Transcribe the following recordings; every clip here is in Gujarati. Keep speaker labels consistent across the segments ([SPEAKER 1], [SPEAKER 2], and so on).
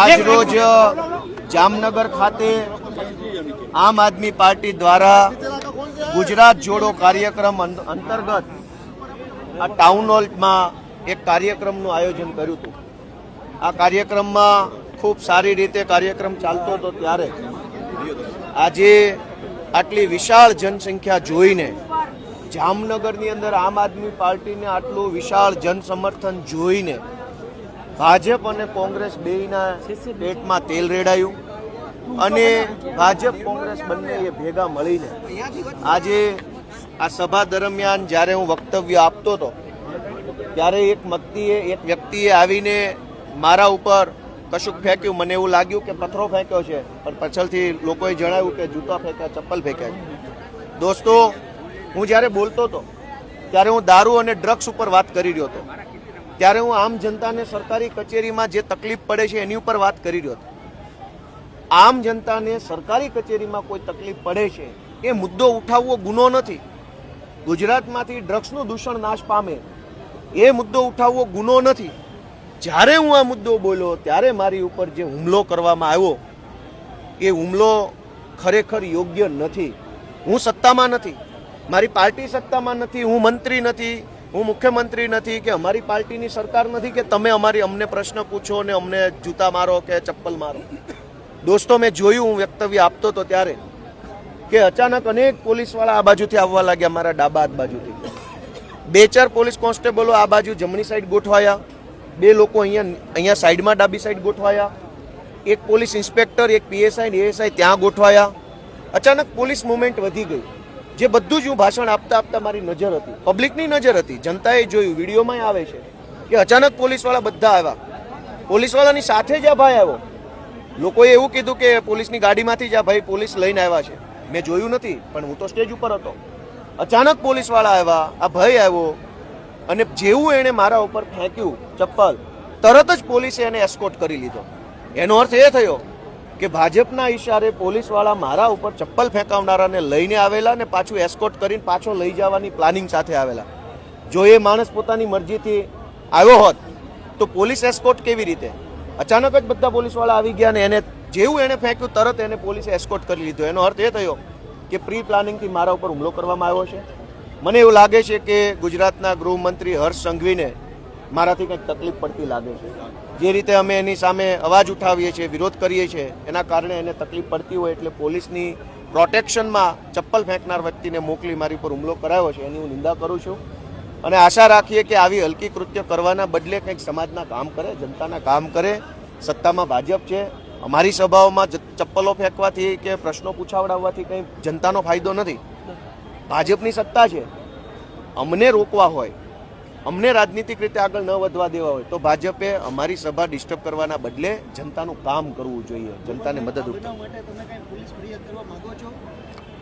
[SPEAKER 1] આજ રોજ જામનગર ખાતે આમ આદમી પાર્ટી દ્વારા ગુજરાત જોડો કાર્યક્રમ અંતર્ગત આ ટાઉન હોલમાં એક કાર્યક્રમનું આયોજન કર્યું હતું। આ કાર્યક્રમમાં ખૂબ સારી રીતે કાર્યક્રમ ચાલતો હતો ત્યારે આજે આટલી વિશાળ જનસંખ્યા જોઈને, જામનગરની અંદર આમ આદમી પાર્ટીને આટલું વિશાળ જનસમર્થન જોઈને ભાજપ અને કોંગ્રેસ બેયના પેટમાં તેલ રેડાયું અને ભાજપ કોંગ્રેસ બંનેએ ભેગા મળીને આજે આ સભા દરમિયાન જ્યારે હું વક્તવ્ય આપતો હતો ત્યારે એક વ્યક્તિએ આવીને મારા ઉપર કશુંક ફેંક્યું। મને એવું લાગ્યું કે પથ્થરો ફેંક્યો છે, પણ પાછળથી લોકોએ જણાવ્યું કે જૂતા ફેંક્યા, ચપ્પલ ફેંક્યા છે। દોસ્તો, હું જ્યારે બોલતો હતો ત્યારે હું દારૂ અને ડ્રગ્સ ઉપર વાત કરી રહ્યો હતો, ત્યારે હું આમ જનતાને સરકારી કચેરીમાં જે તકલીફ પડે છે એની ઉપર વાત કરી રહ્યો હતો। આમ જનતાને સરકારી કચેરીમાં કોઈ તકલીફ પડે છે એ મુદ્દો ઉઠાવવો ગુનો નથી। ગુજરાતમાંથી ડ્રગ્સનું દૂષણ નાશ પામે એ મુદ્દો ઉઠાવવો ગુનો નથી। જ્યારે હું આ મુદ્દો બોલ્યો ત્યારે મારી ઉપર જે હુમલો કરવામાં આવ્યો એ હુમલો ખરેખર યોગ્ય નથી। હું સત્તામાં નથી, મારી પાર્ટી સત્તામાં નથી, હું મંત્રી નથી, હું મુખ્યમંત્રી નથી, કે અમારી પાર્ટીની સરકાર નથી કે તમે અમને પ્રશ્ન પૂછો અને અમને જૂતા મારો કે ચપ્પલ મારો। દોસ્તો, મેં જોયું, હું વક્તવ્ય આપતો હતો ત્યારે કે અચાનક અનેક પોલીસવાળા આ બાજુથી આવવા લાગ્યા, મારા ડાબા હાથ બાજુથી 2-4 પોલીસ કોન્સ્ટેબલો આ બાજુ જમણી સાઈડ ગોઠવાયા, 2 લોકો અહીંયા સાઈડમાં ડાબી સાઈડ ગોઠવાયા, એક પોલીસ ઇન્સ્પેક્ટર, એક પીએસઆઈ ને એએસઆઈ ત્યાં ગોઠવાયા। અચાનક પોલીસ મુવમેન્ટ વધી ગઈ, જે બધું જ હું ભાષણ આપતા મારી નજર હતી, પબ્લિકની નજર હતી, જનતાએ જોયું, વિડીયોમાં આવે છે કે અચાનક પોલીસવાળા બધા આવ્યા। પોલીસવાળાની સાથે જ આ ભાઈ આવ્યો। લોકોએ એવું કીધું કે પોલીસની ગાડીમાંથી જ આ ભાઈ પોલીસ લઈને આવ્યા છે। મેં જોયું નથી, પણ હું તો સ્ટેજ ઉપર હતો। અચાનક પોલીસવાળા આવ્યા, આ ભાઈ આવ્યો અને જેવું એણે મારા ઉપર ફેંક્યું ચપ્પલ, તરત જ પોલીસે એને એસ્કોર્ટ કરી લીધો। એનો અર્થ એ થયો કે ભાજપના ઈશારે પોલીસવાળા મારા ઉપર ચપ્પલ ફેંકાવનારાને લઈને આવેલા ને પાછું એસ્કોર્ટ કરીને પાછો લઈ જવાની પ્લાનિંગ સાથે આવેલા। જો એ માણસ પોતાની મરજીથી આવ્યો હોત તો પોલીસ એસ્કોર્ટ કેવી રીતે? અચાનક જ બધા પોલીસવાળા આવી ગયા ને એને જેવું એણે ફેંક્યું તરત એને પોલીસે એસ્કોર્ટ કરી લીધો। એનો અર્થ એ થયો કે પ્રી પ્લાનિંગથી મારા ઉપર હુમલો કરવામાં આવ્યો છે। મને એવું લાગે છે કે ગુજરાતના ગૃહમંત્રી હર્ષ સંઘવીને મારાથી કંઈક તકલીફ પડતી લાગે છે। જે રીતે અમે એની સામે અવાજ ઉઠાવીએ છીએ, વિરોધ કરીએ છીએ, એના કારણે એને તકલીફ પડતી હોય એટલે પોલીસની પ્રોટેક્શનમાં ચપ્પલ ફેંકનાર વ્યક્તિને મોકલી મારી ઉપર હુમલો કરાયો છે, એની હું નિંદા કરું છું અને આશા રાખીએ કે આવી હલકી કૃત્ય કરવાના બદલે કંઈક સમાજના કામ કરે, જનતાના કામ કરે। સત્તામાં ભાજપ છે, અમારી સભાઓમાં ચપ્પલો ફેંકવાથી કે પ્રશ્નો પૂછાવડાવવાથી કંઈ જનતાનો ફાયદો નથી। ભાજપની સત્તા છે, અમને રોકવા હોય, અમને રાજનીતિક રીતે આગળ ન વધવા દેવા હોય તો ભાજપે અમારી સભા ડિસ્ટર્બ કરવાના બદલે જનતાનું કામ કરવું જોઈએ, જનતાને મદદરૂપ।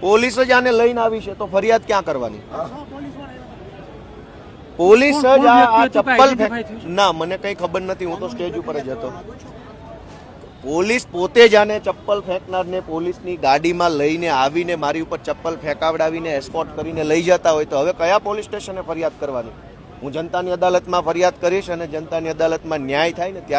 [SPEAKER 1] પોલીસ જ આને લઈને આવી છે તો ફરિયાદ ક્યાં કરવાની? પોલીસ જ આ ચપ્પલ ના, મને કંઈ ખબર નથી, હું તો સ્ટેજ ઉપર જ હતો। પોલીસ પોતે જ આને ચપ્પલ ફેંકનારને પોલીસની ગાડીમાં લઈને આવીને મારી ઉપર ચપ્પલ ફેંકાવડાવીને એસ્કોર્ટ કરીને લઈ જતા હોય તો હવે કયા પોલીસ સ્ટેશને ફરિયાદ કરવાની? હું જનતાની અદાલતમાં ફરિયાદ કરીશ અને જનતાની અદાલતમાં ન્યાય થાય ને ત્યારે